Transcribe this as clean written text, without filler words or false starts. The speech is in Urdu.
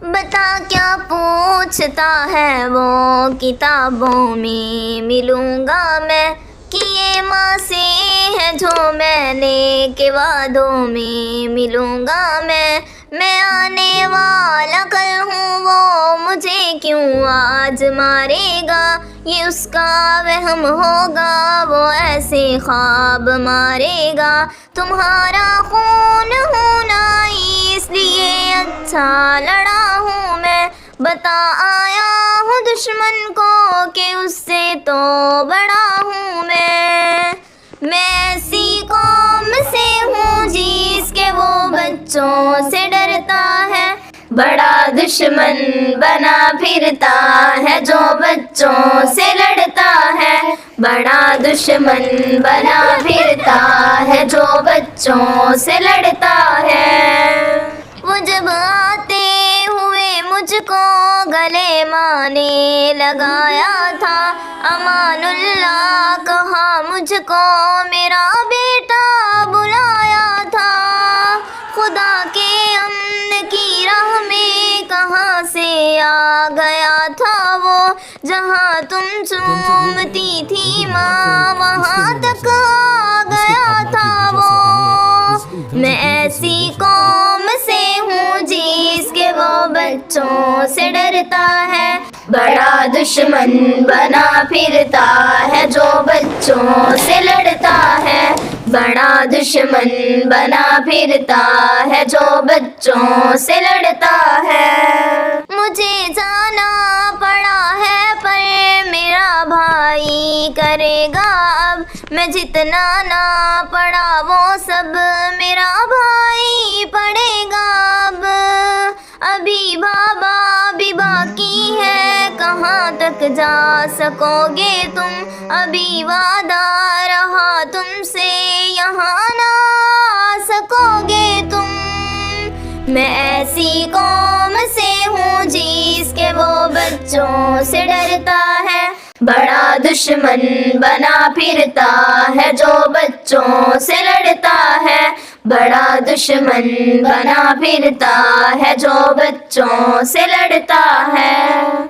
بتا کیا پوچھتا ہے وہ، کتابوں میں ملوں گا میں، کیے ماں سے ہے جو میں نے، کہ وعدوں میں ملوں گا میں آنے والا کل ہوں وہ مجھے کیوں آج مارے گا، یہ اس کا وہم ہوگا وہ ایسے خواب مارے گا، تمہارا خون ہونا اس لیے اچھا لڑا ہوں میں، بتا آیا ہوں دشمن کو کہ اس سے تو بڑا ہوں میں ایسی قوم سے ہوں جس کے وہ بچوں سے ڈرتا ہے، بڑا دشمن بنا پھرتا ہے جو بچوں سے لڑتا ہے، بڑا دشمن بنا پھرتا ہے جو بچوں سے لڑتا ہے، وہ جب آتے ہوئے مجھ کو گلے مانے لگایا تھا، امان اللہ کہا مجھ کو میرا بیٹا بلایا تھا، خدا کے امن کی راہ میں کہاں سے آ گیا تھا وہ، جہاں تم چومتی تھی ماں وہاں تک آ گیا تھا وہ، میں ایسی قوم سے ہوں جس کے وہ بچوں سے ڈرتا ہے، بڑا دشمن بنا پھرتا ہے جو بچوں سے لڑتا ہے، بڑا دشمن بنا پھرتا ہے جو بچوں سے لڑتا ہے، مجھے جانا پڑا ہے پر میرا بھائی کرے گا اب، میں جتنا نہ پڑھا وہ سب میرا بھائی پڑھے گا اب، ابھی بابا بھی باقی ہے کہاں تک جا سکو گے تم، ابھی وعدہ رہا تم سے یہاں نہ آ سکو گے تم، میں ایسی قوم سے ہوں جس کے وہ بچوں سے ڈرتا ہے، بڑا دشمن بنا پھرتا ہے جو بچوں سے لڑتا ہے، بڑا دشمن بنا پھرتا ہے جو بچوں سے لڑتا ہے۔